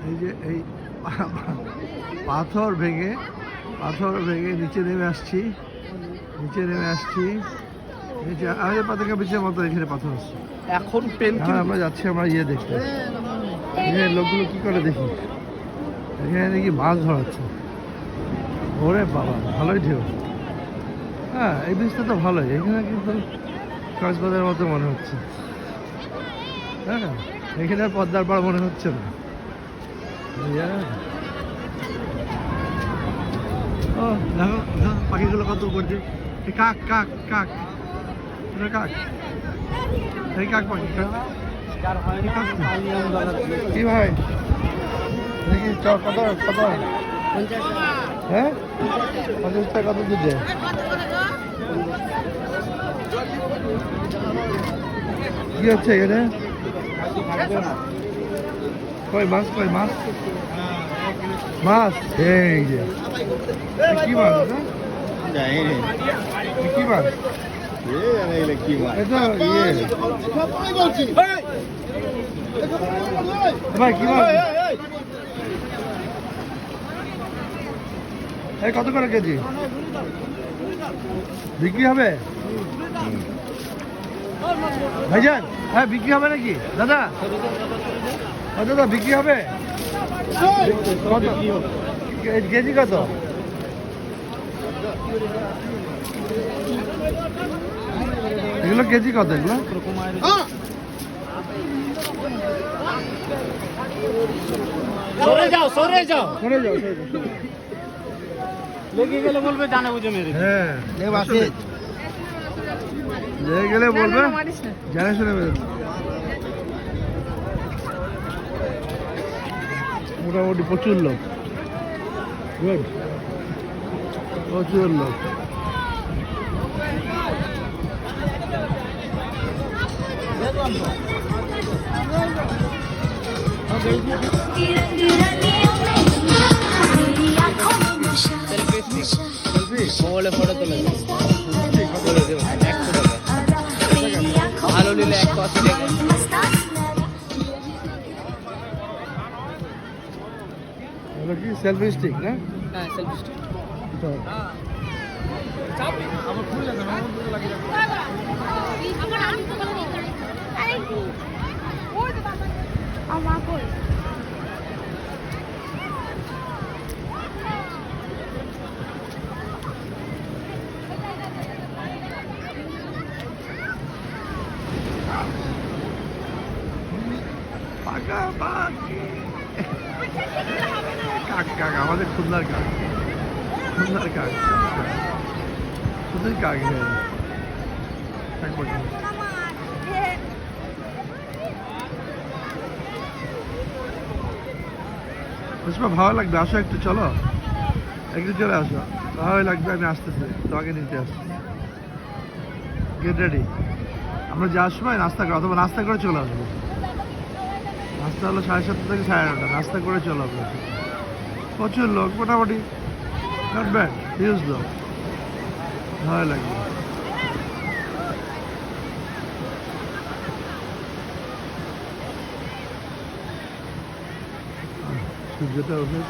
এই যে এই পাথর ভেঙে নিচে নেমে আসছি আমাদের পতাকা বিচের মতো এখানে পাথর আসছে। এখন পেন আমরা যাচ্ছি আমরা দেখতে এখানে লোকগুলো কি করে দেখি এখানে নাকি মাছ ধরাচ্ছে। ওরে বাবা ভালোই ঢেউ। হ্যাঁ এই বীজটা তো ভালোই, এখানে কিন্তু কক্সবাজারের মতো মনে হচ্ছে। হ্যাঁ এখানে আর পদ্মার পাড় মনে হচ্ছে না। ও দেখো পাখিগুলো কত করছে। কাক কাক কাক কাক এই কাক পাখি কি ভাই দেখি কত কত হ্যাঁ 50 টাকা কত দিতে কি হচ্ছে এখানে? কই মাছ এই যে কি মাছ কি মাছ ভাই কি মাছ এই কত করে কেজি বিক্রি হবে ভাইজান? হ্যাঁ বিক্রি হবে নাকি দাদা? দাদা বিক্রি হবে কত কেজি? কত এগুলো কেজি কত এগুলো? সরে যাও লেগে গেলে বলবে জানে বুঝে মেরে। হ্যাঁ লেগে গেলে বলবে জানে শুনে মেরে। মোটামুটি প্রচুর লোক, প্রচুর লোক। মোবাইলে ফটো তুলে ভালো নিলে 180 টাকা। কি সেলফি স্টিক না? হ্যাঁ সেলফি স্টিক। আমার ফুল লাগে না, আমার ফুল লাগে না। আমার ফুল কাক কাক আমাদের খুলনার কাক শুধুই কাক। ভালো লাগবে, আসো একটু, চলো একটু চলে আসো, ভালোই লাগবে। আমি আসতেছি, তোমাকে নিতে আসছি। Get ready. আমরা যাওয়ার সময় নাস্তা করে অথবা নাস্তা করে চলে আসবো। নাস্তা হলো 7:30 থেকে 9:30, নাস্তা করে চলে আসবো। প্রচুর লোক, মোটামুটি নট ব্যাড, হিউজ লোক, ভালো লাগবে। সূর্যটা উঠে